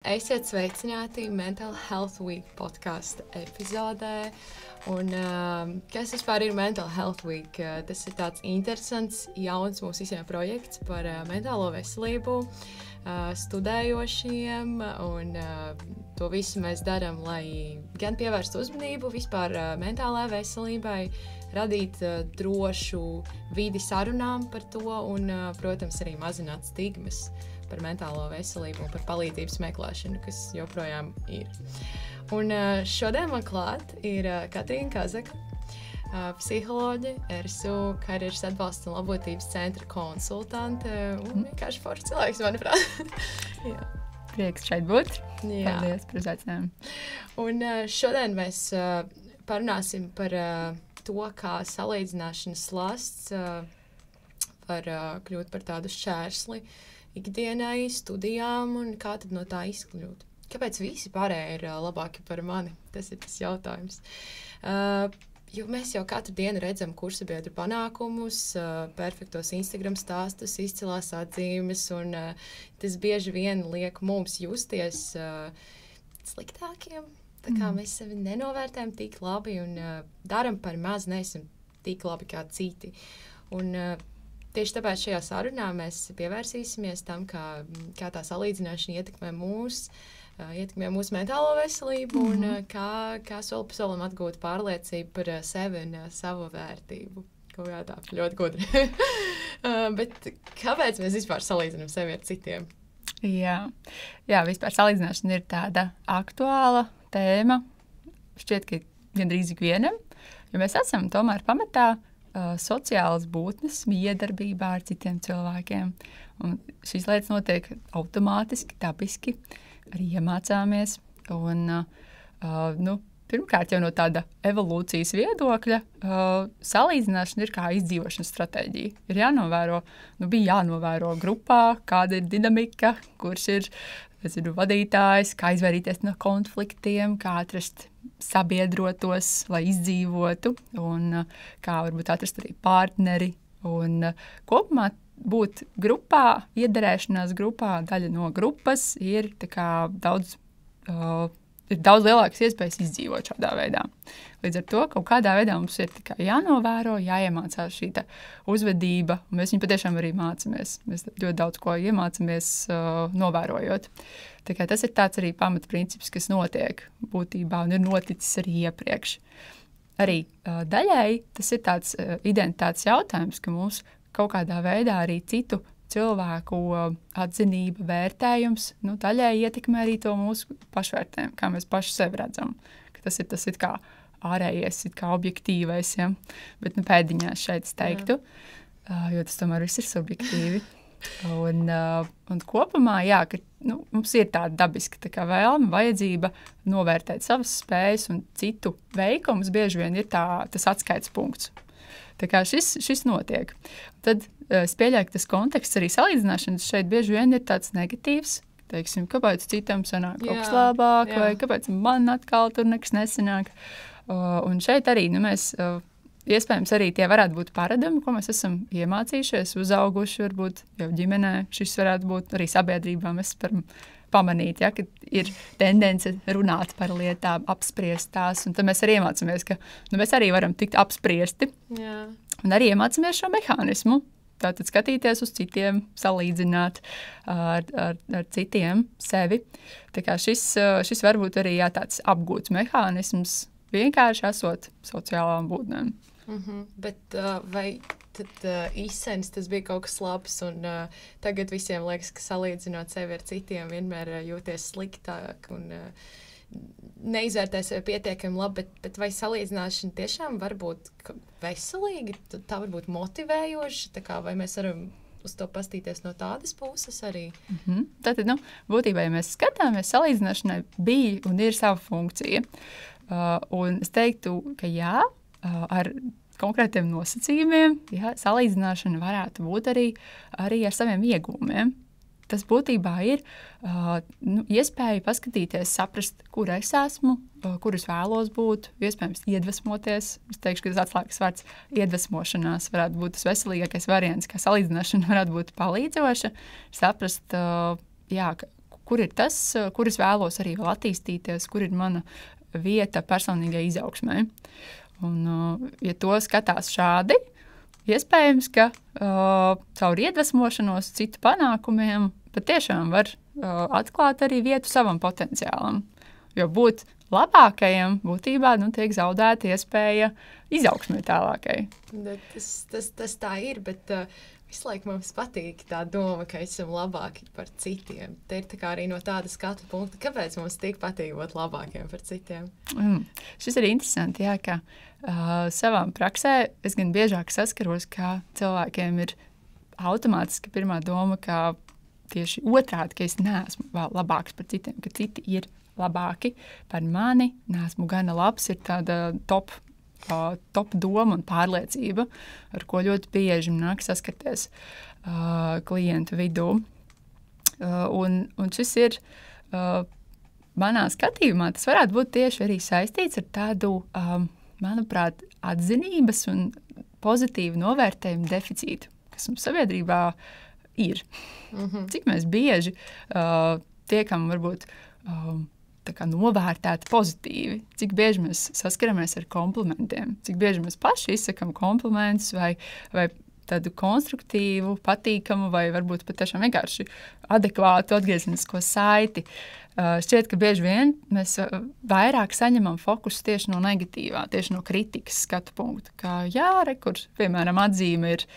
Esiet sveicināti Mental Health Week podkāstu epizodē. Un, kas vispār ir Mental Health Week? Tas ir tāds interesants, jauns mums visiem projekts par mentālo veselību studējošiem. Un to visu mēs darām, lai gan pievērstu uzmanību vispār mentālajai veselībai, radīt drošu vidi sarunām par to un, protams, arī mazināt stigmas par mentālo veselību un par palīdzības meklēšanu, kas joprojām ir. Un šodien man klāt ir Katrīna Kazaka, psiholoģe, RSU karjeras atbalsta un labotības centra konsultante un vienkārši foršs cilvēks, manuprāt. Jā. Prieks šeit būt. Jā. Paldies par uzaicinājumu. Un šodien mēs parunāsim par to, kā salīdzināšanas slasts var kļūt par tādu šķērsli ikdienai, studijām un kā tad no tā izkļūt. Kāpēc visi pārējie ir labāki par mani? Tas ir tas jautājums. Jo mēs jau katru dienu redzam kursabiedru panākumus, perfektos Instagram stāstus, izcilās atzīmes, un tas bieži vien liek mums justies sliktākiem. Tā kā mēs sevi nenovērtējam tik labi un daram par maz, neesam tik labi kā citi. Un tieši tāpēc šajā sarunā mēs pievērsīsimies tam, kā tā salīdzināšana ietekmē mūsu mentālo veselību un kā soli pa solim atgūt pārliecību par sevi un savu vērtību. Kaut kā tā ļoti gudri. Bet kāpēc mēs vispār salīdzinām sevi ar citiem? Jā, vispār salīdzināšana ir tāda aktuāla tēma. Šķiet, ka gandrīz ikvienam, jo mēs esam tomēr pamatā sociālas būtnes miedarbībā ar citiem cilvēkiem. Un šīs lietas notiek automātiski, dabiski, arī iemācāmies. Un, pirmkārt, jau no tāda evolūcijas viedokļa, salīdzināšana ir kā izdzīvošanas stratēģija. Ir jānovēro, bija jānovēro grupā, kāda ir dinamika, kurš ir vadītājs, kā izvairīties no konfliktiem, kā atrast sabiedrotos, lai izdzīvotu, un kā varbūt atrast arī partneri. Un kopumā būt grupā, iederēšanās grupā, daļa no grupas ir daudz lielākas iespējas izdzīvot šādā veidā. Līdz ar to kaut kādā veidā mums ir jānovēro, jāiemācās šī uzvedība, un mēs viņu patiešām arī mācāmies. Mēs ļoti daudz ko iemācāmies novērojot. Tā kā tas ir tāds arī pamatprincips, kas notiek būtībā un ir noticis arī iepriekš. Arī daļai tas ir tāds identitātes jautājums, ka mums kaut kādā veidā arī citu cilvēku atzinība, vērtējums, daļai ietekmē arī to mūsu pašvērtējumu, kā mēs paši sevi redzam. Ka tas ir kā ārējais, kā objektīvais, ja? Bet pēdiņās šeit es teiktu, jo tas tomēr viss ir subjektīvi. Un kopumā, ka mums ir tāda dabiska vēlme, vajadzība novērtēt savas spējas un citu veikumus bieži vien ir tas atskaites punkts. Tā kā šis notiek. Tad es pieļauju, ka tas konteksts arī salīdzināšanas šeit bieži vien ir tāds negatīvs. Teiksim, kāpēc citam sanāk kaut kas labāk, vai kāpēc man atkal tur nekas nesanāk. Un šeit arī mēs, iespējams, arī tie varētu būt paradumi, ko mēs esam iemācījušies, uzauguši, varbūt jau ģimenē. Šis varētu būt arī sabiedrībā. Mēs varam pamanīt, ka ir tendence runāt par lietām, apspriest tās, un tad mēs arī iemācāmies, ka mēs arī varam tikt apspriesti. Jā. Un arī iemācāmies šo mehānismu. Tātad skatīties uz citiem, salīdzināt ar citiem sevi. Tā kā šis varbūt arī tāds apgūts mehānisms, vienkārši esot sociālām būtnēm. Bet vai tad īsens tas bija kaut kas labs, un tagad visiem liekas, ka salīdzinot sevi ar citiem vienmēr jūties sliktāk un neizvērtē sevi pietiekami labi, bet vai salīdzināšana tiešām var būt veselīga, tā var būt motivējoša, tā kā vai mēs varam uz to pastīties no tādas puses arī? Tātad, būtībā, ja mēs skatāmies, salīdzināšanai bija un ir sava funkcija. Un es teiktu, ka jā, ar konkrētiem nosacījumiem, salīdzināšana varētu būt arī ar saviem iegūmiem. Tas būtībā ir iespēja paskatīties, saprast, kur es esmu, kur es vēlos būt, iespējams iedvesmoties. Es teikšu, ka tas atslēgas vārds iedvesmošanās varētu būt tas veselīgākais variants, kā salīdzināšana varētu būt palīdzoša. Saprast, kur ir tas, kur es vēlos arī vēl attīstīties, kur ir mana vieta personīgai izaugsmai. Un, ja to skatās šādi, iespējams, ka caur iedvesmošanos, citu panākumiem patiešām var atklāt arī vietu savam potenciālam. Jo būt labākajam būtībā tiek zaudēta iespēja izaugsmē tālākai. Tas tā ir, bet visu laiku mums patīk tā doma, ka esam labāki par citiem. Te ir tā kā arī no tāda skatu punkta, kāpēc mums tik patīk būt labākiem par citiem. Šis ir interesanti, jā, ka savām praksē es gan biežāk saskaros, ka cilvēkiem ir automātiski pirmā doma, ka tieši otrādi, ka es neesmu vēl labāks par citiem, ka citi ir labāki par mani, neesmu gana labs, ir tāda top doma un pārliecība, ar ko ļoti bieži nāk saskarties klientu vidū. Un šis ir, manā skatījumā, tas varētu būt tieši arī saistīts ar tādu, manuprāt, atzinības un pozitīvu novērtējumu deficītu, kas mums sabiedrībā ir. Cik mēs bieži tiekam varbūt tā kā novērtēti pozitīvi, cik bieži mēs saskaramies ar komplimentiem, cik bieži mēs paši izsakam komplimentus vai tādu konstruktīvu, patīkamu vai varbūt pat tiešām vienkārši adekvātu atgriezenisko saiti. Šķiet, ka bieži vien mēs vairāk saņemam fokusu tieši no negatīvā, tieši no kritikas skatu punktu. Kā jā, kur, piemēram, atzīme ir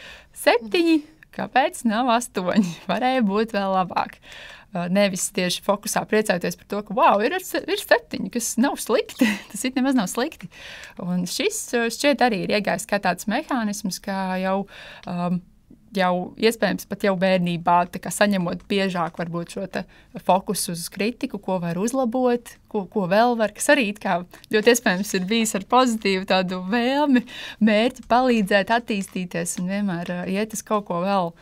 7, kāpēc nav 8, varēja būt vēl labāk. Nevis tieši fokusā priecājoties par to, ka wow, ir 7, kas nav slikti. Tas it nemaz nav slikti. Un šis šķiet arī ir iegājis kā tāds mehānisms, kā jau iespējams pat jau bērnībā saņemot biežāk varbūt šo fokusu uz kritiku, ko var uzlabot, ko vēl var, kas arī ļoti iespējams ir bijis ar pozitīvu tādu vēlmi, mērķi palīdzēt attīstīties un vienmēr iet uz kaut ko vēl,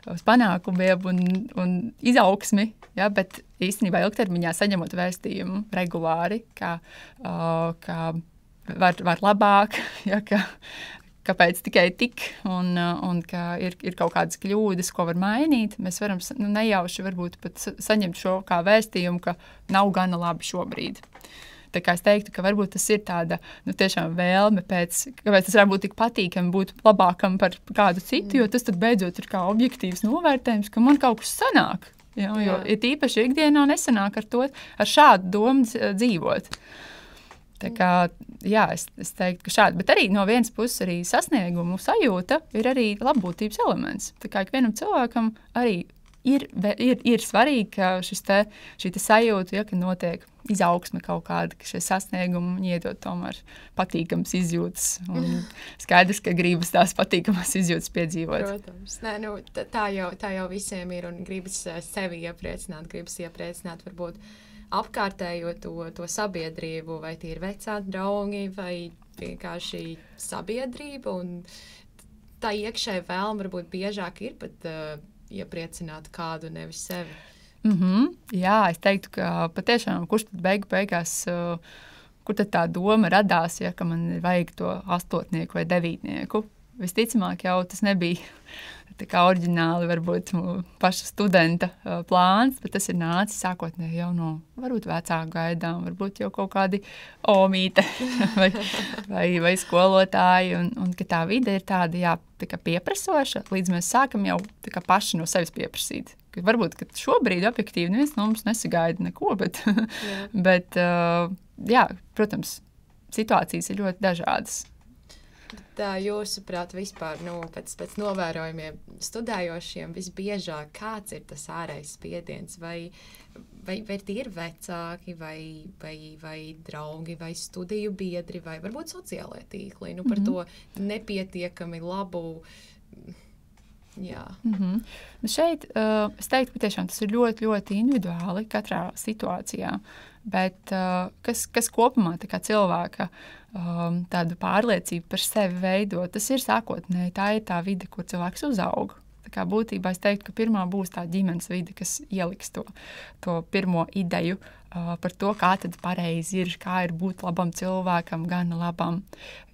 uz panākumiem un izaugsmi, ja, bet īstenībā ilgtermiņā saņemot vēstījumu regulāri, ka var labāk, ja, kāpēc tikai tik, un ka ir kaut kādas kļūdas, ko var mainīt, mēs varam nejauši varbūt pat saņemt šo kā vēstījumu, ka nav gana labi šobrīd. Tā kā es teiktu, ka varbūt tas ir tāda tiešām vēlme kāpēc tas var būt tik patīkami būt labākam par kādu citu, jo tas tad beidzot ir kā objektīvs novērtējums, ka man kaut kas sanāk. Jo ir īpaši ikdienā nesanāk ar šādu domu dzīvot. Tā kā, jā, es teiktu, ka šādi. Bet arī no vienas puses arī sasniegumu sajūta ir arī labbūtības elements. Tā kā ikvienam cilvēkam arī ir svarīgi, ka šī sajūta, ja, ka notiek izaugsme kaut kāda, ka šie sasniegumi iedod tomēr patīkams izjūtas. Un skaidrs, ka gribas tās patīkamas izjūtas piedzīvot. Protams. Nē, tā jau visiem ir un gribas sevi iepriecināt, varbūt apkārtējo to sabiedrību, vai tie ir vecāki draugi, vai vienkārši sabiedrība. Un tā iekšēja vēlme varbūt biežāk ir pat iepriecināt kādu, nevis sevi. Jā, es teiktu, ka patiešām, kurš tad beigās, kur tad tā doma radās, ja, ka man vajag to 8 vai 9. Visticamāk jau tas nebija tā kā oriģināli varbūt paša studenta plāns, bet tas ir nācis sākotnēji jau no varbūt vecāku gaidām, varbūt jau kaut kādi omīte vai skolotāji, un ka tā vide ir tāda, jā, tā kā pieprasoša, līdz mēs sākam jau tā kā paši no sevis pieprasīt. Varbūt, ka šobrīd objektīvi neviens no mums nesagaida neko, bet jā, protams, situācijas ir ļoti dažādas. Tā jūsuprāt vispār, pēc novērojumiem studējošiem visbiežāk kāds ir tas ārējais spiediens? Vai tie ir vecāki, vai draugi, vai studiju biedri, vai varbūt sociālai tīkli, par to nepietiekami labu... Jā. Šeit es teiktu, ka tiešām tas ir ļoti, ļoti individuāli katrā situācijā, bet kas kopumā tā kā cilvēka tādu pārliecību par sevi veido, tas ir sākotnēji, tā ir tā vide, kur cilvēks uzaug. Tā kā būtībā es teiktu, ka pirmā būs tā ģimenes vide, kas ieliks to pirmo ideju par to, kā tad pareizi ir, kā ir būt labam cilvēkam, gan labam,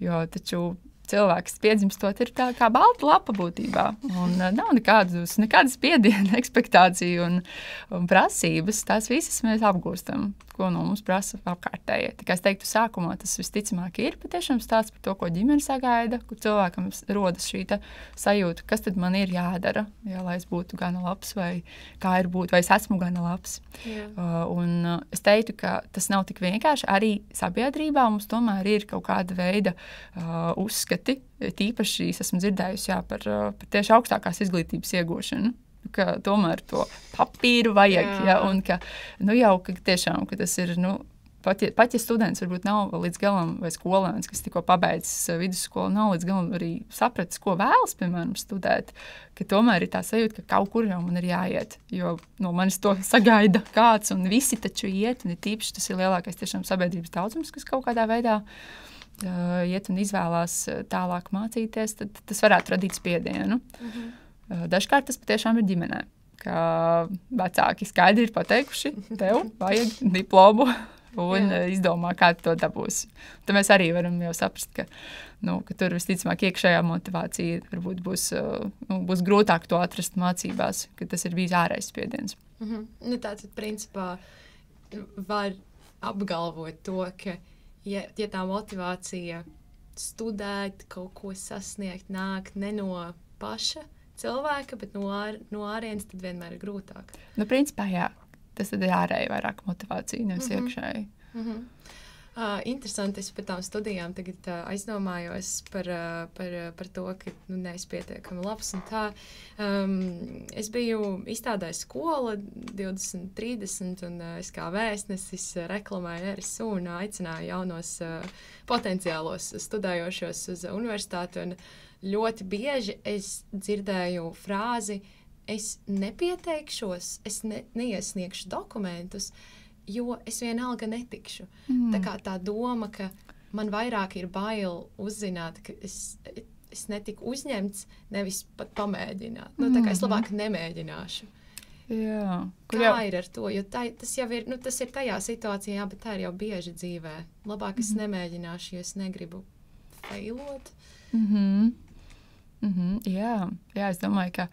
jo taču cilvēks piedzimstot ir tā kā balta lapa būtībā. Un nav nekādas spiediena, ekspektāciju un prasības. Tās visas mēs apgūstam, ko no mums prasa apkārtējie. Tā kā es teiktu, sākumā tas visticamāk ir patiešām stāsts par to, ko ģimene sagaida, kur cilvēkam rodas šī sajūta, kas tad man ir jādara, lai es būtu gana labs, vai kā ir būt, vai es esmu gana labs. Un es teiktu, ka tas nav tik vienkārši. Arī sabiedrībā mums tomēr ir kaut kāda veida uzskati, tīpaši es esmu dzirdējusi par tieši augstākās izglītības iegūšanu, ka tomēr to papīru vajag, un ka, ka tiešām, ka tas ir, pat ja students varbūt nav līdz galam, vai skolēns, kas tikko pabeidzis vidusskolu, nav līdz galam arī sapratis, ko vēlas, piemēram, studēt, ka tomēr ir tā sajūta, ka kaut kur jau man ir jāiet, jo no manis to sagaida kāds, un visi taču iet, un tīpaši tas ir lielākais tiešām sabiedrības daudzums, kas kaut kādā veidā iet un izvēlās tālāk mācīties, tad tas varētu radīt spiedienu. Dažkārt tas patiešām ir ģimenē, ka vecāki skaidri ir pateikuši, tev vajag diplomu un izdomā, kā to dabūs. Tad mēs arī varam jau saprast, ka tur visticamāk iekšējā motivācija varbūt būs grūtāk to atrast mācībās, ka tas ir bijis ārējs spiediens. Tātad, principā, var apgalvot to, ka ja tā motivācija studēt, kaut ko sasniegt, nāk ne no paša cilvēka, bet no ārienes, tad vienmēr ir grūtāk. Principā, jā. Tas tad ir ārēji vairāk motivācija, nevis iekšēji. Interesanti, es par tām studijām tagad aizdomājos par to, ka neesmu pietiekami labs un tā. Es biju izstādājis skola 2030 un es kā vēstnesis reklamēju RSU un aicināju jaunos potenciālos studējošos uz universitāti un ļoti bieži es dzirdēju frāzi, es nepieteikšos, es neiesniegšu dokumentus, jo es vienalga netikšu. Tā kā tā doma, ka man vairāk ir bail uzzināt, ka es netiku uzņemts, nevis pat pamēģināt. Tā kā es labāk nemēģināšu. Jā. Kā ir ar to? Jo tas jau ir, tas ir tajā situācijā, jā, bet tā ir jau bieži dzīvē. Labāk es nemēģināšu, jo es negribu failot. Jā, es domāju, ka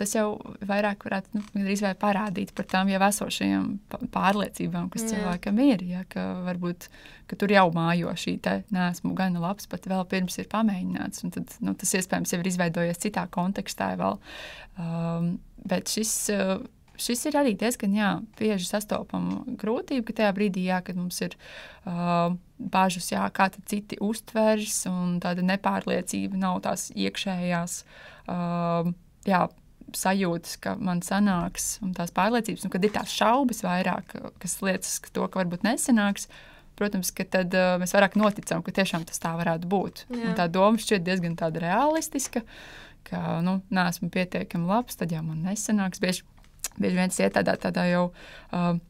tas jau vairāk varētu parādīt par tām jau esošajām pārliecībām, kas cilvēkam ir. Ja, ka varbūt ka tur jau mājo šī neesmu gana labs, pat vēl pirms ir pamēģināts. Un tad, tas iespējams jau ir izveidojies citā kontekstā vēl. Bet šis ir arī diezgan bieži sastopama grūtība, ka tajā brīdī, kad mums ir bažas, kā tad citi uztvers, un tāda nepārliecība nav tās iekšējās sajūtas, ka man sanāks, un tās pārliecības, un kad ir tās šaubas vairāk, kas liecas to, ka varbūt nesanāks, protams, ka tad mēs vairāk noticam, ka tiešām tas tā varētu būt. Un tā doma šķiet diezgan tāda realistiska, ka, neesmu pietiekami labs, tad jau man nesanāks. Bieži vien tas iet tādā jau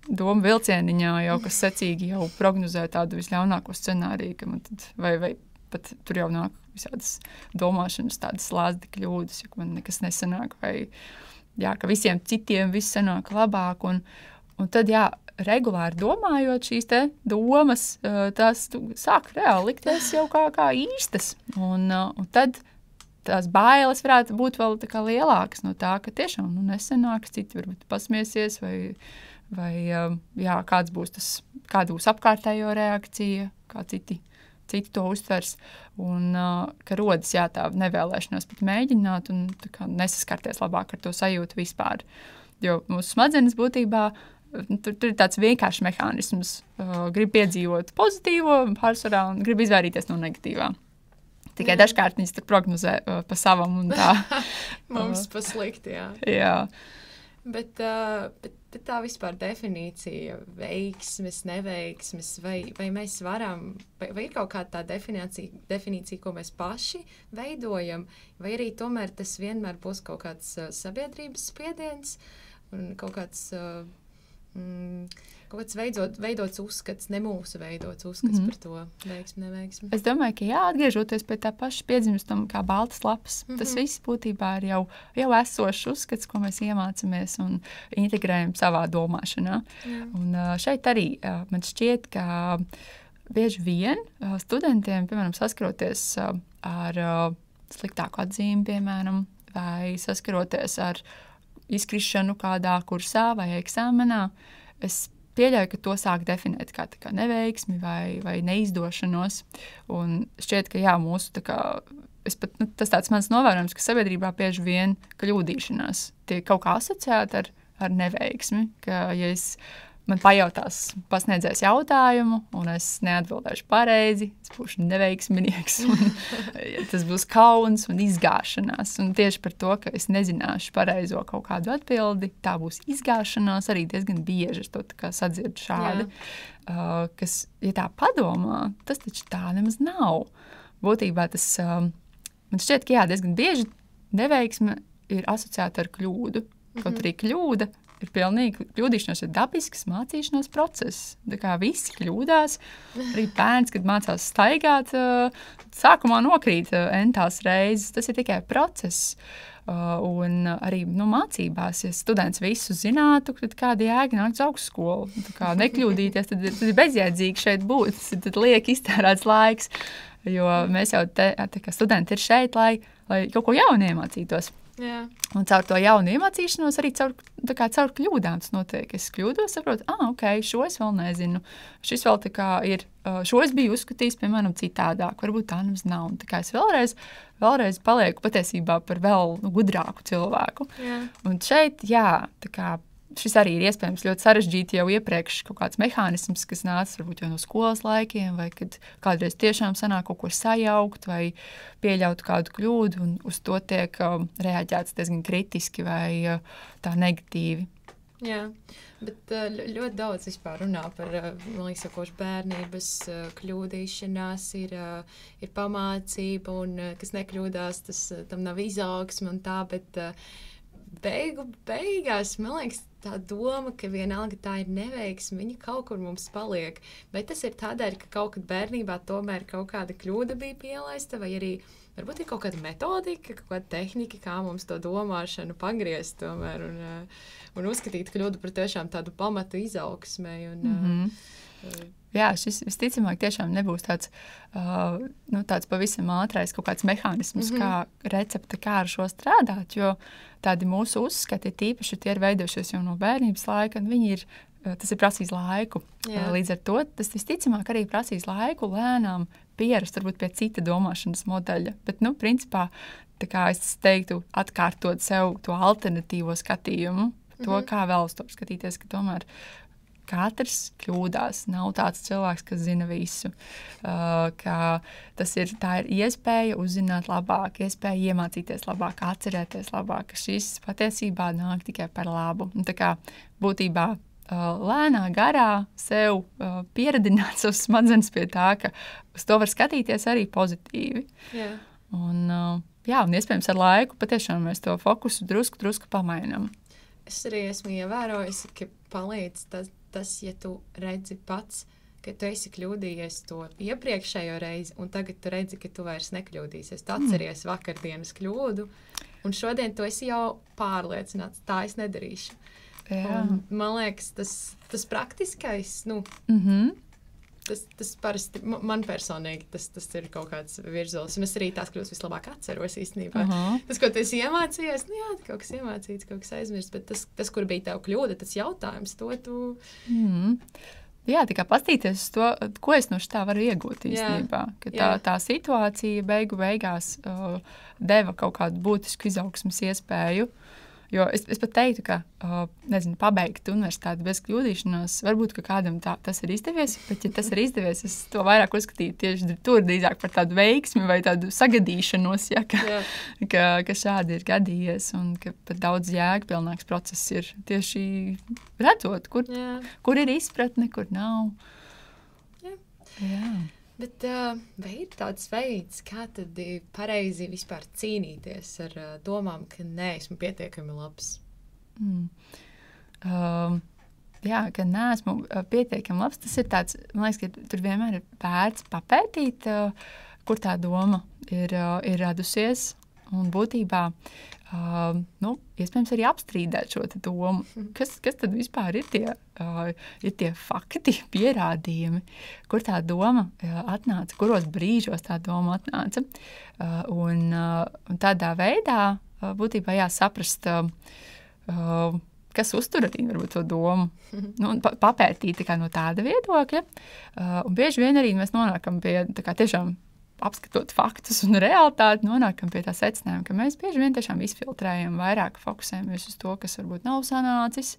domu vilcieniņā, kas secīgi jau prognozē tādu visļaunāko scenāriju, ka man tad, vai pat tur jau nāk visādas domāšanas, tādas slāzdi kļūdas, ja man nekas nesanāk, vai ka visiem citiem viss sanāk labāk, un tad, regulāri domājot šīs domas, tās sāk reāli likties jau kā īstas, un tad tās bailes varētu būt vēl tā kā lielākas no tā, ka tiešām nesanāks, citi varbūt pasmiesies, vai kāda būs apkārtējo reakcija, kā citi to uztvers, un ka rodas tā nevēlēšanās pat mēģināt un tā kā nesaskarties labāk ar to sajūtu vispār. Jo mūsu smadzenes būtībā tur ir tāds vienkāršs mehānisms, grib piedzīvot pozitīvo pārsvarā un grib izvairīties no negatīvā. Tikai dažkārt viņas tur prognozē pa savam un tā. Mums pa slikti, jā. Bet tā vispār definīcija, veiksmes, neveiksmes, vai mēs varam, vai ir kaut kāda tā definīcija, ko mēs paši veidojam, vai arī tomēr tas vienmēr būs kaut kāds sabiedrības spiediens un kaut kāds veidots uzskats, ne mūsu veidots uzskats par to veiksmi, neveiksmi. Es domāju, ka atgriežoties pie tā paša piedzimstam kā baltas lapas, tas viss būtībā ir jau esošs uzskats, ko mēs iemācāmies un integrējam savā domāšanā. Un šeit arī man šķiet, ka bieži vien studentiem, piemēram, saskaroties ar sliktāku atzīmi, piemēram, vai saskaroties ar izkrišanu kādā kursā vai eksāmenā, es pieļauju, ka to sāk definēt kā neveiksmi vai neizdošanos. Un šķiet, ka jā, tas tāds mans novērojums, ka sabiedrībā bieži vien kļūdīšanās tiek kaut kā asociēta ar neveiksmi, ka ja man pajautās pasniedzējs jautājumu, un es neatbildēšu pareizi, es būšu neveiksminieks, un tas būs kauns un izgāšanās. Un tieši par to, ka es nezināšu pareizo kaut kādu atbildi, tā būs izgāšanās, arī diezgan bieži es to sadzirdu šādi. Kas, ja tā padomā, tas taču tā nemaz nav. Būtībā tas, man šķiet, ka jā, diezgan bieži neveiksme ir asociēta ar kļūdu. Kaut arī kļūda ir pilnīgi, kļūdīšanās ir dabisks mācīšanās process. Tā kā visi kļūdās, arī bērns, kad mācās staigāt, sākumā nokrīt entās reizes. Tas ir tikai process. Un arī mācībās, ja students visu zinātu, tad kāda jēga nākt uz augstskolu. Tā kā nekļūdīties, tad ir bezjēdzīgi šeit būt. Tad liek iztērēts laiks, jo mēs jau kā studenti ir šeit, lai kaut ko jaunu iemācītos. Jā. Un caur to jaunu iemācīšanos arī caur kļūdām tas notiek. Es kļūdos, saprotu, ok, šo es vēl nezinu. Šis vēl ir, šo es biju uzskatījis, piemēram, citādāk. Varbūt tā nemaz nav. Un tā kā es vēlreiz palieku patiesībā par vēl gudrāku cilvēku. Jā. Un šeit, jā, tā kā šis arī ir iespējams ļoti sarežģīti jau iepriekš kaut kāds mehānisms, kas nāca varbūt jau no skolas laikiem, vai kad kādreiz tiešām sanāk kaut ko sajaukt vai pieļaut kādu kļūdu, un uz to tiek reaģēts diezgan kritiski vai tā negatīvi. Jā, bet ļoti daudz vispār runā par, man liekas, koši bērnības kļūdīšanās ir pamācība, un kas nekļūdās, tam nav izaugsme un tā, bet beigās, man liekas, tā doma, ka vienalga tā ir neveiksme, viņa kaut kur mums paliek. Vai tas ir tādēļ, ka kaut kad bērnībā tomēr kaut kāda kļūda bija pielaista, vai arī varbūt ir kaut kāda metodika, kaut kāda tehnika, kā mums to domāšanu pagriezt tomēr un uzskatīt kļūdu par tiešām tādu pamatu izaugsmai. Jā, šis visticamāk tiešām nebūs tāds pavisam ātrais kaut kāds mehānisms, kā recepte, kā ar šo strādāt, jo tādi mūsu uzskati, tīpaši tie ir veidojušies jau no bērnības laika, un tas ir prasījis laiku. Jā. Līdz ar to tas visticamāk arī prasīs laiku lēnām pierast varbūt pie cita domāšanas modeļa. Bet, principā, tā kā es teiktu, atkārtot sev to alternatīvo skatījumu, to, kā vēl uz to skatīties, ka tomēr katrs kļūdās. Nav tāds cilvēks, kas zina visu. Tā ir iespēja uzzināt labāk, iespēja iemācīties labāk, atcerēties labāk, ka šis patiesībā nāk tikai par labu. Un tā kā būtībā lēnā garā sev pieredināt savus smadzenes pie tā, ka uz to var skatīties arī pozitīvi. Jā. Un iespējams ar laiku patiešām mēs to fokusu drusku pamainam. Es arī esmu ievērojusi, ka palīdz tas, ja tu redzi pats, ka tu esi kļūdījies to iepriekšējo reizi, un tagad tu redzi, ka tu vairs nekļūdīsies. Tu atceries vakardienas kļūdu, un šodien tu esi jau pārliecināts, tā es nedarīšu. Un, man liekas, tas praktiskais, tas parasti, man personīgi, tas ir kaut kāds virzulis, un es arī tās kļūdas vislabāk atceros īstenībā. Tas, ko tu esi iemācījies, kaut kas iemācīts, kaut kas aizmirst, bet tas, kur bija tev kļūda, tas jautājums, to tu... Jā, tā kā pastīties uz to, ko es no šitā varu iegūt īstenībā, ka tā situācija beigās deva kaut kādu būtisku izaugsmas iespēju. Jo es pat teiktu, ka, pabeigt universitāti bez kļūdīšanās, varbūt, ka kādam tas ir izdevies, bet, ja tas ir izdevies, es to vairāk uzskatītu tieši tur drīzāk par tādu veiksmi vai tādu sagadīšanos, ka šādi ir gadījies un ka pat daudz jēgpilnāks process ir tieši redzot, kur ir izpratne, kur nav. Jā. Bet vai ir tāds veids, kā tad pareizi vispār cīnīties ar domām, ka neesmu pietiekami labs? Ka neesmu pietiekami labs, tas ir tāds, man liekas, ka tur vienmēr ir vērts papētīt, kur tā doma ir radusies. Un būtībā iespējams arī apstrīdēt šo domu. Kas tad vispār ir tie fakti, pierādījumi, kur tā doma atnāca, kuros brīžos tā doma atnāca. Un tādā veidā būtībā jāsaprast, kas uztur arī varbūt to domu, papētīt no tāda viedokļa. Un bieži vien arī mēs nonākam pie tiešām apskatot faktus un realitāti, nonākam pie tā secinājuma, ka mēs bieži vien tiešām izfiltrējam vairāk, fokusējamies uz to, kas varbūt nav sanācis,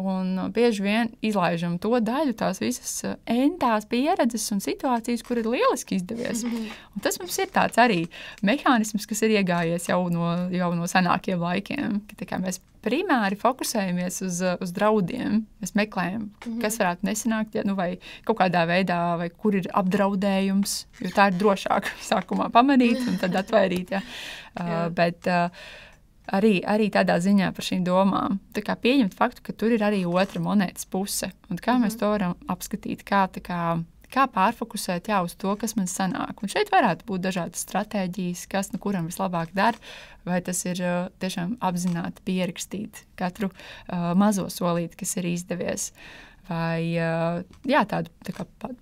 un bieži vien izlaižam to daļu, tās visas entās pieredzes un situācijas, kur ir lieliski izdevies. Un tas mums ir tāds arī mehānisms, kas ir iegājies jau no senākiem laikiem, ka mēs primāri fokusējamies uz draudiem. Mēs meklējam, kas varētu nesanākt, vai kaut kādā veidā, vai kur ir apdraudējums, jo tā ir drošāk sākumā pamanīt un tad atvairīt. Bet arī tādā ziņā par šīm domām. Tā kā pieņemt faktu, ka tur ir arī otra monētas puse. Un kā mēs to varam apskatīt, kā pārfokusēt uz to, kas man sanāk. Un šeit varētu būt dažādas stratēģijas, kas kuram vislabāk dara, vai tas ir tiešām apzināti pierakstīt katru mazo solīti, kas ir izdevies. Vai tādu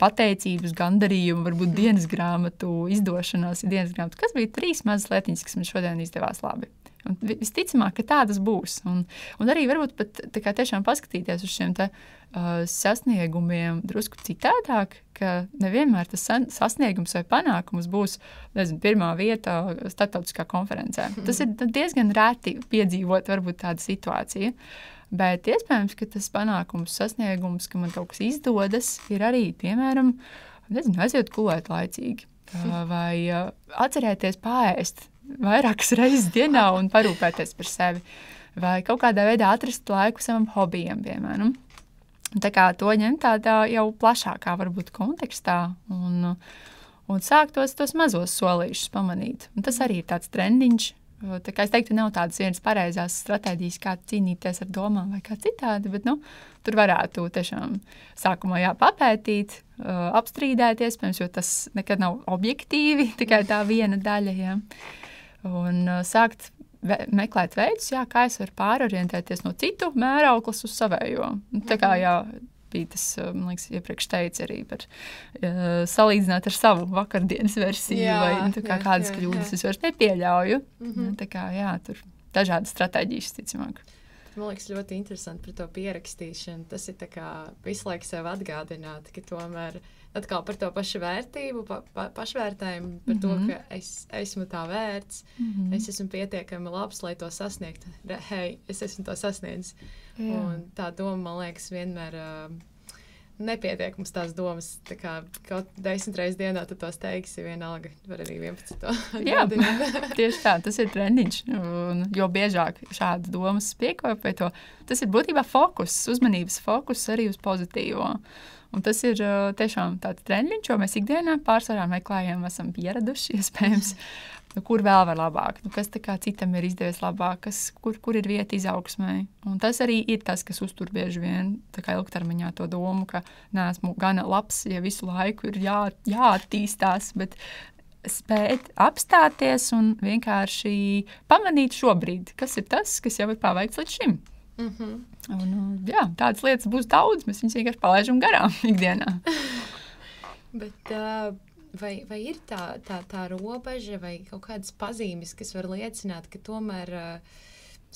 pateicības, gandarījumu, varbūt dienas grāmatu izdošanās, kas bija 3 mazas lietiņas, kas man šodien izdevās labi. Un visticamāk, ka tādas būs. Un arī varbūt pat tiešām paskatīties uz šiem sasniegumiem drusku citādāk, ka nevienmēr tas sasniegums vai panākums būs, pirmā vieta starptautiskā konferencē. Tas ir diezgan reti piedzīvot varbūt tādu situāciju. Bet iespējams, ka tas panākums, sasniegums, ka man kaut kas izdodas, ir arī, piemēram, aiziet gulēt laicīgi. Vai atcerēties paēst vairākas reizes dienā un parūpēties par sevi. Vai kaut kādā veidā atrast laiku savam hobijam, piemēram. Tā kā to ņemt tādā jau plašākā varbūt kontekstā un sākt tos mazos solīšus pamanīt. Un tas arī ir tāds trendiņš. Tā kā es teiktu, nav tādas vienas pareizās stratēģijas, kā cīnīties ar domām vai kā citādi, bet tur varētu tiešām sākumā papētīt, apstrīdēties, jo tas nekad nav objektīvi, tikai tā viena daļa. Jā. Un sākt meklēt veidus, kā es varu pārorientēties no citu mērauklas uz savējo. Tā kā bija tas, man liekas, iepriekš teica arī par salīdzināt ar savu vakardienas versiju, vai kādas kļūdas es vairs nepieļauju. Tā kā, tur dažādas stratēģijas, ticamāk. Man liekas, ļoti interesanti par to pierakstīšanu. Tas ir visu laiku sev atgādināt, ka tomēr atkal par to pašu vērtību, pašvērtējumu, par to, ka es esmu tā vērts, es esmu pietiekami labs, lai to sasniegtu. Hei, es esmu to sasniedzis. Un tā doma, man liekas, vienmēr nepietiek mums tās domas. Tā kā kaut 10 reizes dienā tu tos teiksi, vienalga var arī 11. Tieši tā, tas ir trendiņš. Jo biežāk šādas domas piekopē to, tas ir būtībā fokus, uzmanības fokus arī uz pozitīvo. Un tas ir tiešām tāds trendiņš, jo mēs ikdienā pārsvarā meklējam, esam pieraduši, iespējams, kur vēl var labāk, kas citam ir izdevies labāk, kur ir vieta izaugsmai. Un tas arī ir tas, kas uztur bieži vien ilgtermiņā to domu, ka neesmu gana labs, ja visu laiku ir jāattīstās, bet spēt apstāties un vienkārši pamanīt šobrīd, kas ir tas, kas jau ir paveikts līdz šim. Un, tādas lietas būs daudz, mēs viņus vienkārši palaižam garām ikdienā. Bet vai ir tā robeža vai kaut kādas pazīmes, kas var liecināt, ka tomēr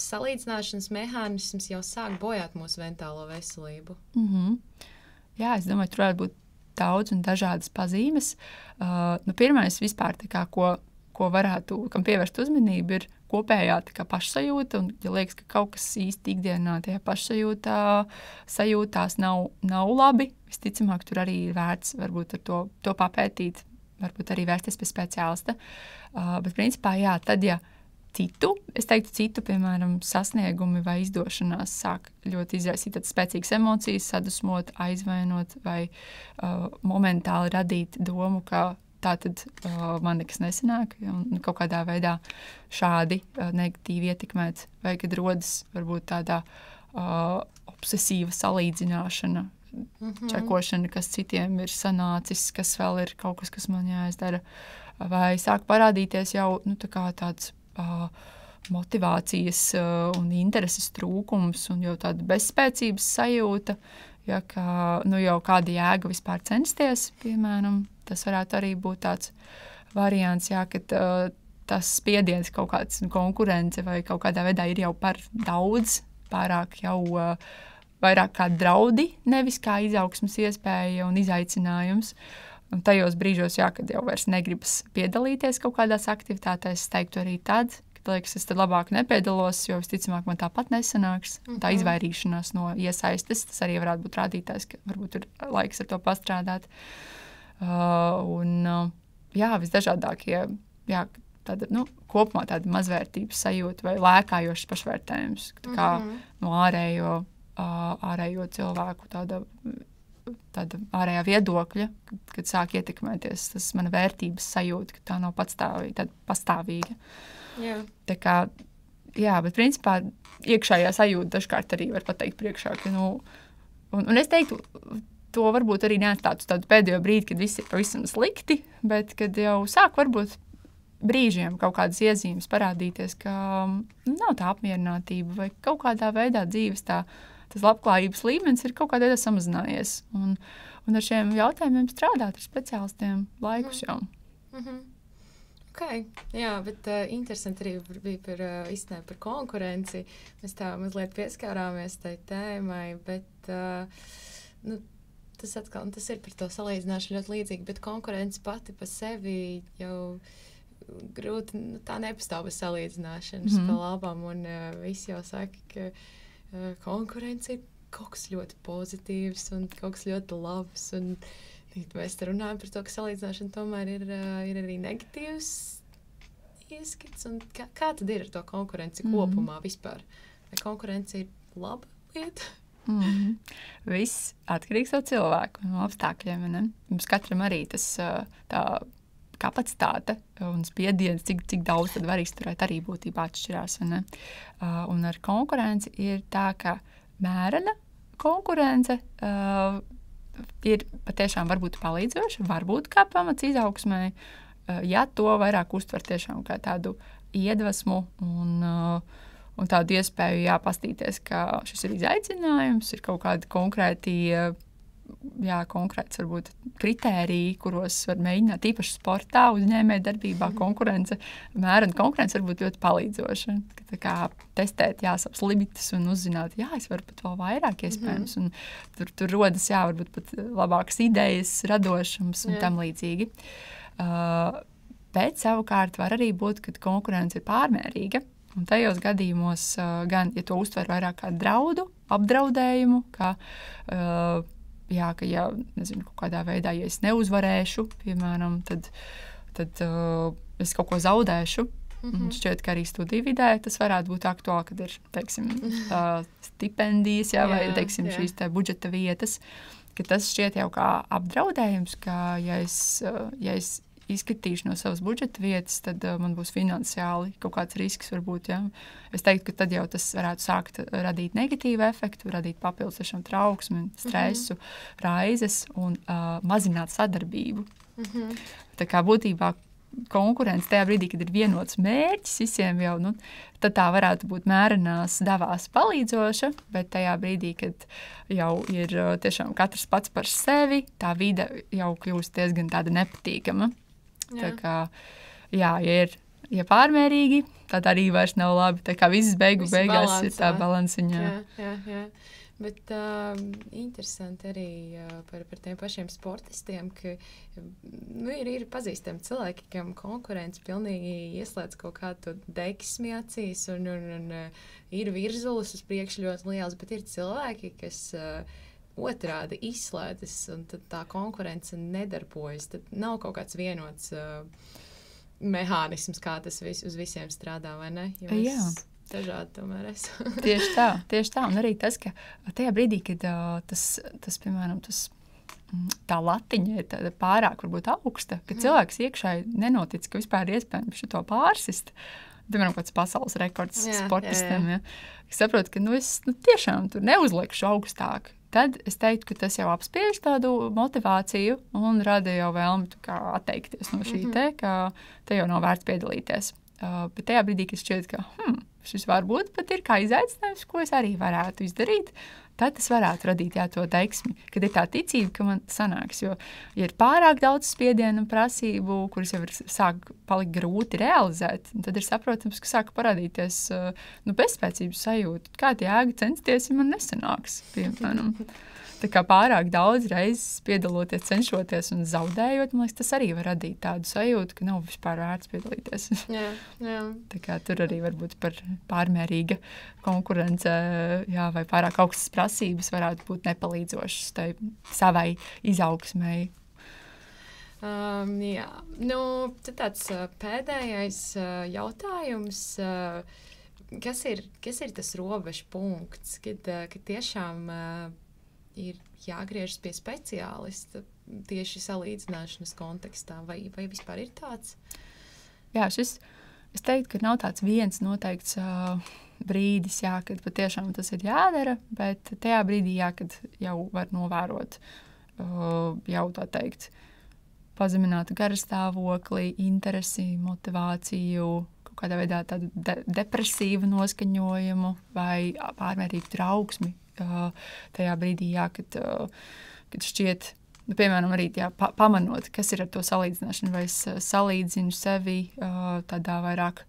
salīdzināšanas mehānisms jau sāk bojāt mūsu mentālo veselību? Jā, es domāju, tur varētu būt daudz un dažādas pazīmes. Pirmais vispār, ko varētu, kam pievērst uzmanību, ir kopējā pašsajūta, un ja liekas, ka kaut kas īsti ikdienā tajā sajūtās nav labi, visticamāk, tur arī ir vērts varbūt ar to papētīt, varbūt arī vērsties pie speciālista. Bet principā, tad, ja citu, piemēram, sasniegumi vai izdošanās sāk ļoti izraisīt tādas spēcīgas emocijas, sadusmot, aizvainot vai momentāli radīt domu, ka tātad man nekas nesanāk, un kaut kādā veidā šādi negatīvi ietekmēt, vai kad rodas varbūt tādā obsesīva salīdzināšana, čekošana, kas citiem ir sanācis, kas vēl ir kaut kas man jāizdara, vai sāk parādīties jau tāds motivācijas un intereses trūkums un jau tāda bezspēcības sajūta, ja, ka jau kāda jēga vispār censties, piemēram, tas varētu arī būt tāds variants, ja, ka tas spiediens kaut kāds konkurence vai kaut kādā veidā ir jau par daudz, pārāk jau vairāk kā draudi, nevis kā izaugsmas iespēja un izaicinājums. Un tajos brīžos, jā, kad jau vairs negribas piedalīties kaut kādās aktivitātēs, es teiktu arī tad, kad liekas, es tad labāk nepiedalos, jo visticamāk man tāpat nesanāks. Tā izvairīšanās no iesaistes, tas arī varētu būt rādītājs, ka varbūt ir laiks ar to pastrādāt. Jā, visdažādākie, jā, tāda, kopumā tāda mazvērtības sajūta vai lēkājošs pašvērtējums, kā no ārējo cilvēku tāda ārējā viedokļa, kad sāk ietekmēties tas mana vērtības sajūta, ka tā nav tāda pastāvīga. Jā. Tā kā, jā, bet principā iekšējā sajūta dažkārt arī var pateikt priekšā, ka, un es teiktu, to varbūt arī neatstātu uz tādu pēdējo brīdi, kad viss ir pavisam slikti, bet kad jau sāk varbūt brīžiem kaut kādas iezīmes parādīties, ka nav tā apmierinātība vai kaut kādā veidā dzīves tas labklājības līmenis ir kaut kādā veidā samazinājies. Un ar šiem jautājumiem strādāt ar speciālistiem laikus jau. Okay. Jā, bet interesanti arī bija par konkurenci. Mēs tā mazliet pieskārāmies tai tēmai, bet tas ir par to salīdzināšanu ļoti līdzīgi, bet konkurence pati pa sevi jau grūti, tā nepastāv bez salīdzināšanas pa labam, un visi jau saka, ka konkurence ir kaut kas ļoti pozitīvs un kaut kas ļoti labs, un mēs te runājam par to, ka salīdzināšana tomēr ir arī negatīvs ieskats, un kā tad ir ar to konkurenci kopumā vispār? Vai konkurence ir laba lieta? Viss atkarīgs no cilvēku, no apstākļiem. Ne? Mums katram arī tas tā kapacitāte un spiediens, cik daudz tad var izturēt, arī būtībā atšķirās. Un ar konkurenci ir tā, ka mērena konkurence ir patiešām varbūt palīdzoša, varbūt kā pamats izaugsmai, ja to vairāk uztver tiešām kā tādu iedvesmu un tādu iespēju pastīties, ka šis ir izaicinājums, ir kaut kādi konkrēts varbūt kritēriji, kuros var mēģināt īpaši sportā, uzņēmē darbībā konkurence. Mērena konkurence var būt ļoti palīdzoša. Tā kā testēt savas limitus un uzzināt, es varu pat vēl vairāk iespējams. Un tur rodas, varbūt pat labākas idejas, radošums un tam līdzīgi. Bet savukārt var arī būt, kad konkurence ir pārmērīga. Un tajos gadījumos, gan, ja to uztver vairāk kā draudu, apdraudējumu, ka nezinu, kaut kādā veidā, ja es neuzvarēšu, piemēram, tad es kaut ko zaudēšu. Un šķiet, ka arī studiju vidē tas varētu būt aktuāli, kad ir, teiksim, stipendijas, vai, teiksim, šīs te budžeta vietas, ka tas šķiet jau kā apdraudējums, ka ja es izkritīšu no savas budžeta vietas, tad man būs finansiāli kaut kāds risks varbūt, Es teiktu, ka tad jau tas varētu sākt radīt negatīvu efektu, radīt papildus trauksmi, stresu, raizes un mazināt sadarbību. Tā kā būtībā konkurence tajā brīdī, kad ir vienots mērķis visiem jau, tad tā varētu būt mērenās devās palīdzoša, bet tajā brīdī, kad jau ir tiešām katrs pats par sevi, tā vide jau kļūst diezgan tāda nepatīkama. Tā kā, ja ir pārmērīgi, tad arī vairs nav labi. Tā kā viss beigās ir tā balansiņā. Jā. Bet interesanti arī par tiem pašiem sportistiem, ka ir pazīstami cilvēki, kam konkurence pilnīgi ieslēdz kaut kādu deksmi acīs un ir virzulis uz priekšu ļoti liels, bet ir cilvēki, kas otrādi izslēdzas, un tad tā konkurence nedarbojas. Tad nav kaut kāds vienots mehānisms, kā tas uz visiem strādā, vai ne? Jā. Dažādi tomēr es. Tieši tā. Un arī tas, ka tajā brīdī, kad tas piemēram, tā latiņa ir pārāk varbūt augsta, ka cilvēks iekšēji nenotic, ka vispār iespējams šo pārsist. Piemēram, kāds pasaules rekords sportistiem. Jā. Es saprotu, ka es tiešām tur neuzliekšu augstāk. Tad es teiktu, ka tas jau apspiež tādu motivāciju un rada jau vēlmi atteikties no šī ka te jau nav vērts piedalīties. Bet tajā brīdī, kad šķiet, ka šis varbūt pat ir kā izaicinājums, ko es arī varētu izdarīt, tad tas varētu radīt to teiksmi, kad ir tā ticība, ka man sanāks. Jo, ja ir pārāk daudz spiedienu un prasību, kuras jau sāk palikt grūti realizēt, tad ir saprotams, ka sāk parādīties bezspēcības sajūta. Kāda jēga censties, ja man nesanāks, piemēram. Tā kā pārāk daudz reizes piedaloties, cenšoties un zaudējot, man liekas, tas arī var radīt tādu sajūtu, ka nav vispār vērts piedalīties. Jā. Tā kā tur arī varbūt par pārmērīga konkurence, vai pārāk augstas prasības varētu būt nepalīdzošas tai savai izaugsmēji. Jā. Tad tāds pēdējais jautājums. Kas ir tas robežu punkts, kad tiešām ir jāgriežas pie speciālista tieši salīdzināšanas kontekstā, vai vispār ir tāds? Jā, es teiktu, ka nav tāds viens noteikts brīdis, kad patiešām tas ir jādara, bet tajā brīdī, kad jau var novērot jau tā teikt pazeminātu garastāvokli, interesi, motivāciju, kaut kādā veidā tādu depresīvu noskaņojumu vai pārmērīgu trauksmi. Tajā brīdī, kad šķiet, piemēram, arī pamanot, kas ir ar to salīdzināšanu, vai es salīdzinu sevi tādā vairāk,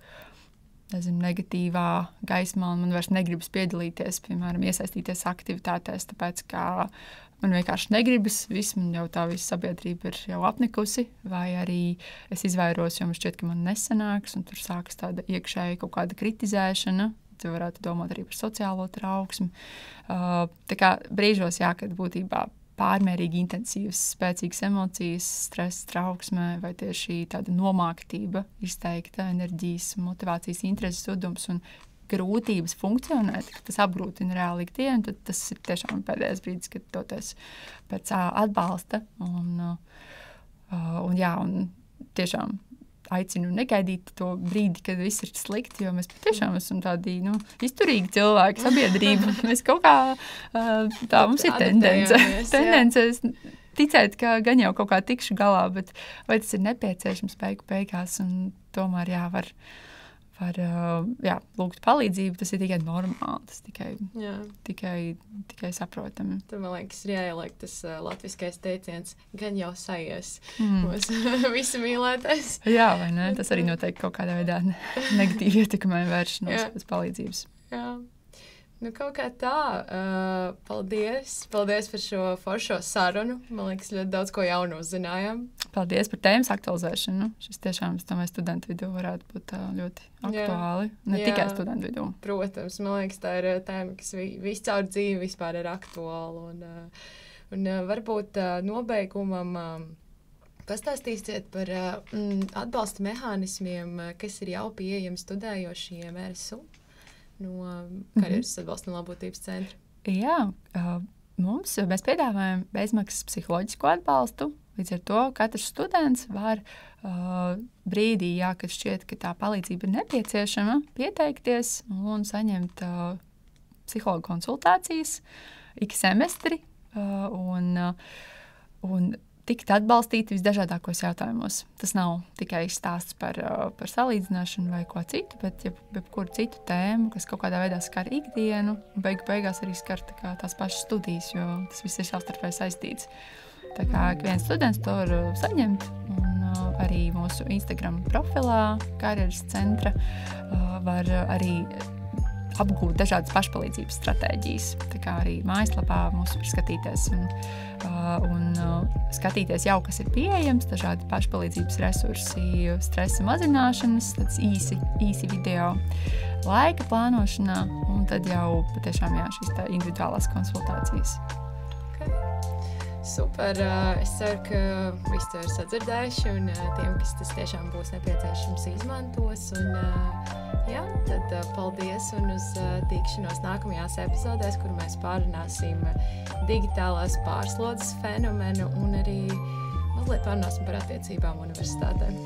negatīvā gaismā, un man vairs negribas piedalīties, piemēram, iesaistīties aktivitātēs, tāpēc, ka man vienkārši negribas, man jau tā visa sabiedrība ir jau apnikusi, vai arī es izvairos, jo man šķiet, ka man nesanāks, un tur sākas tāda iekšēja kaut kāda kritizēšana. Tu varētu domāt arī par sociālo trauksmi. Tā kā brīžos, kad būtībā pārmērīgi intensīvas, spēcīgas emocijas, stress, trauksme vai tieši tāda nomāktība, izteikta enerģijas, motivācijas, intereses zudums un grūtības funkcionēt, ka tas apgrūtina reāli ikdienu, tad tas ir tiešām pēdējais brīdis, kad doties pēc atbalsta. Un tiešām aicinu negaidīt to brīdi, kad viss ir slikti, jo mēs patiešām esam tādi izturīgi cilvēki, sabiedrība. Mēs kaut kā tā mums ir tendences ticēt, ka gan jau kaut kā tikšu galā, bet vai tas ir nepieciešams beigās, un tomēr var lūgt palīdzību, tas ir tikai normāli, tas tikai saprotami. Tad, man liekas, ir jāieliek tas latviskais teiciens, gan jau sajies mūsu visu mīlētais. Jā, vai ne? Tas arī noteikti kaut kādā veidā negatīvi ietekmē vēršanos pēc palīdzības. Jā. Kaut kā tā. Paldies par šo foršo sarunu. Man liekas, ļoti daudz ko jaunu uzzinājām. Paldies par tēmas aktualizēšanu. Šis tiešām, es domāju, studentu vidū varētu būt ļoti aktuāli. Ne tikai studentu vidū. Protams, man liekas, tā ir tēma, kas viscaur dzīvi vispār ir aktuāla. Un varbūt nobeigumam pastāstīsiet par atbalsta mehānismiem, kas ir jau pieejami studējošajiem RSU. No karjeras atbalsta un labotības centra. Jā, mēs piedāvājam bezmaksas psiholoģisko atbalstu. Līdz ar to katrs students var brīdī, kad šķiet, ka tā palīdzība ir nepieciešama, pieteikties un saņemt psihologa konsultācijas ik semestri un tikt atbalstīti visdažādākos jautājumos. Tas nav tikai stāsts par salīdzināšanu vai ko citu, bet jebkuru citu tēmu, kas kaut kādā veidā skar ikdienu, un beigās arī skar tās pašas studijas, jo tas viss ir savstarpēji saistīts. Tā kā viens students to var saņemt, un arī mūsu Instagram profilā karjeras centra var arī apgūt dažādas pašpalīdzības stratēģijas. Tā kā arī mājaslapā mūsu var skatīties un skatīties jau, kas ir pieejams, dažādi pašpalīdzības resursi, stresa mazināšanas, tāds īsi video, laika plānošanā, un tad jau patiešām šīs tā individuālās konsultācijas. Super! Es ceru, ka visi to ir sadzirdējuši, un tiem, kas tas tiešām būs nepieciešams, izmantos. Tad paldies un uz tikšanos nākamajās epizodēs, kur mēs pārunāsim digitālās pārslodzes fenomenu un arī mazliet pārunāsim par attiecībām universitātēm.